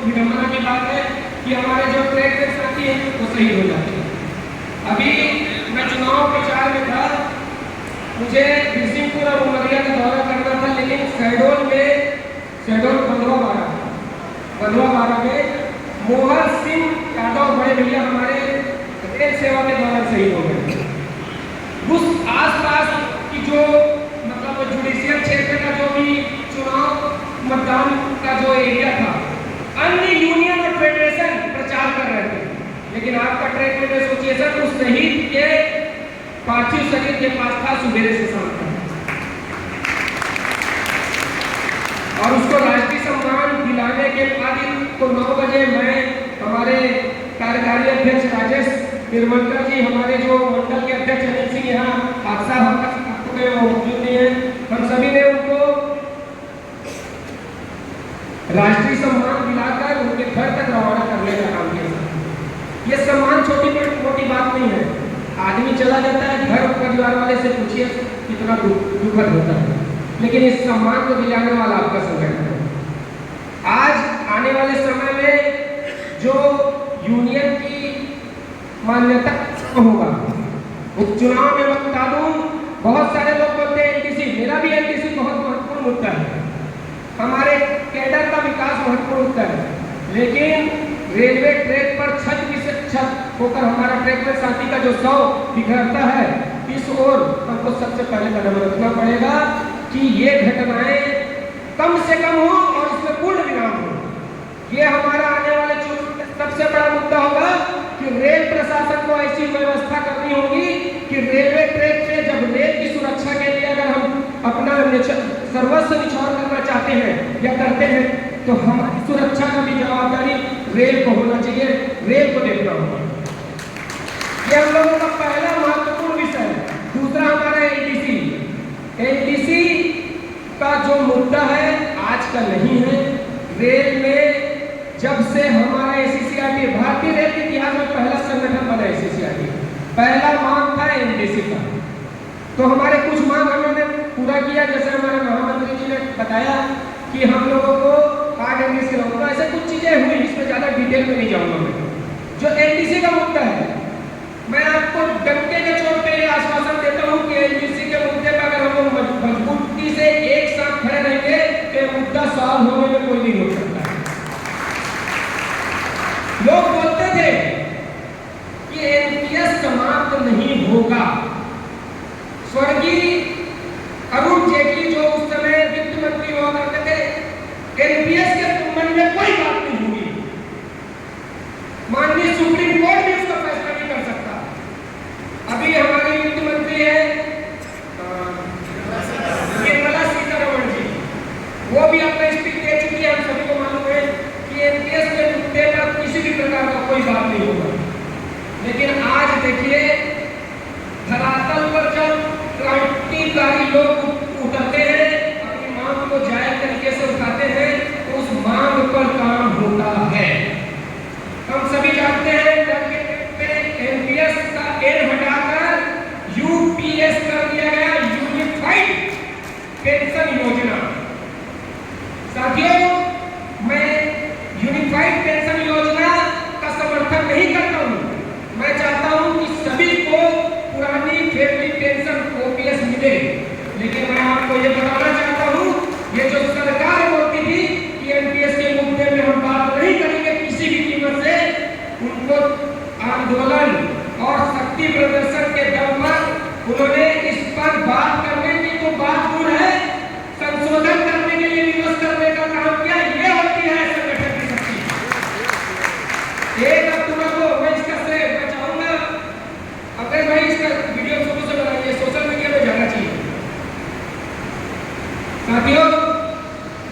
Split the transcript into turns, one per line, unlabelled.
विडंबना की बात है कि हमारे जो ट्रैक के साथी हैं वो शहीद हो जाते हैं। अभी मैं चुनाव प्रचार में था, मुझे बिरसिंहपुर और उमरिया का दौरा करना था, लेकिन शहडोल बंधवा बारा में मोहन सिंह यादव बड़े भैया हमारे रेल सेवा के दौरान शहीद हो गए। उस आसपास की जो मतलब जुडिशियल क्षेत्र का जो भी चुनाव मतदान का जो एरिया था, अन्य यूनियन और फेडरेशन प्रचार कर रहे थे, लेकिन आपका ट्रैक में एसोसिएशन उस शहीद के पार्थिव शरीर के पास था सुबह से शाम तक, और उसको राष्ट्रीय सम्मान दिलाने के बाद को 9 बजे मैं, हमारे कार्यकारी अध्यक्ष राजेश निर्मलकर जी, हमारे जो मंडल के अध्यक्ष अनिल सिंह यहाँ हादसा में मौजूद नहीं है, हम सभी ने उनको राष्ट्रीय सम्मान दिलाकर उनके घर तक रवाना करने का काम किया। ये सम्मान छोटी मोटी बात नहीं है। आदमी चला जाता है, घर परिवार वाले से पूछिए कितना दुखद होता है, लेकिन इस सम्मान को दिलाने वाला आपका संगठन है। आज आने वाले समय में जो यूनियन की मान्यता होगा, उपचुनाव में मैं बता दूं, बहुत सारे लोग बोलते हैं एनटीसी, मेरा भी एनटीसी बहुत महत्वपूर्ण मुद्दा है, हमारे कैडर का विकास महत्वपूर्ण मुद्दा है, लेकिन रेलवे ट्रैक पर छत होकर हमारा ट्रैक में साथी का जो 100 बिखरता है, इस ओर हमको सबसे पहले कदम रखना पड़ेगा कि ये घटनाएं कम से कम हो और इसमें पूर्ण विराम हो। ये हमारा आने वाले सबसे बड़ा मुद्दा होगा कि रेल प्रशासन को ऐसी व्यवस्था करनी होगी कि रेलवे ट्रैक पे जब रेल की सुरक्षा के लिए अगर हम अपना सर्वस्व निछावर करना चाहते हैं या करते हैं, तो हमारी सुरक्षा का भी जवाबदारी रेल को होना चाहिए, रेल को देखना होगा। ये हम लोगों का पहला महत्वपूर्ण विषय है। दूसरा हमारा एनटीसी का जो मुद्दा है आज का नहीं है। रेल में जब से हमारा एसीसीआरटी, भारतीय रेल के इतिहास में पहला संगठन बना एसीसीआरटी, पहला मांग था एनटीसी का, तो हमारे कुछ मांग हमने पूरा किया, जैसे हमारे महामंत्री जी ने बताया कि हम लोगों को कार्ड एनटीसी होगा, ऐसे कुछ चीजें हुई, इसमें ज्यादा डिटेल में नहीं जाऊंगा मैं। जो एनटीसी का मुद्दा है, मैं आपको डंके के चोट पे आश्वासन देता हूं कि एनटीसी के मुद्दे पर अगर हम लोग मजबूती से एक साथ खड़े रहेंगे तो मुद्दा सॉल्व होने में कोई नहीं हो सकता। लोग बोलते थे कि एनपीएस समाप्त नहीं होगा। स्वर्गीय अरुण जेटली जो उस समय वित्त मंत्री हुआ करते थे, एनपीएस के संबंध में कोई बात नहीं हुई। माननीय सुप्रीम कोर्ट भी उसका फैसला नहीं कर सकता। अभी हमारे वित्त मंत्री है निर्मला सीतारमण जी, वो भी अपना स्पीच दे चुकी है। हम सभी को मालूम है कि एनपीएस के मुद्दे पर किसी भी प्रकार का कोई बात नहीं होगा, लेकिन आज देखिए धरातल पर जब क्रांतिकारी लोग उतरते हैं, अपनी मांग को जायज तरीके से उठाते हैं, तो उस मांग पर काम होता है। हम सभी जानते हैं एनपीएस का एन हटाकर यूपीएस कर दिया गया, यूनिफाइड पेंशन योजना। साथियों, मैं यूनिफाइड पेंशन योजना का समर्थन नहीं करता हूं। मैं चाहता हूं कि सभी को पुरानी फैमिली पेंशन ओपीएस मिले, लेकिन मैं आपको ये बताना चाहता हूं, ये जो सरकार बोलती थी कि एनपीएस के मुद्दे में हम बात नहीं करेंगे किसी भी कीमत से, उनको आंदोलन और शक्ति प्रदर्शन के दम पर उन्होंने इस पर बात करने की तो बात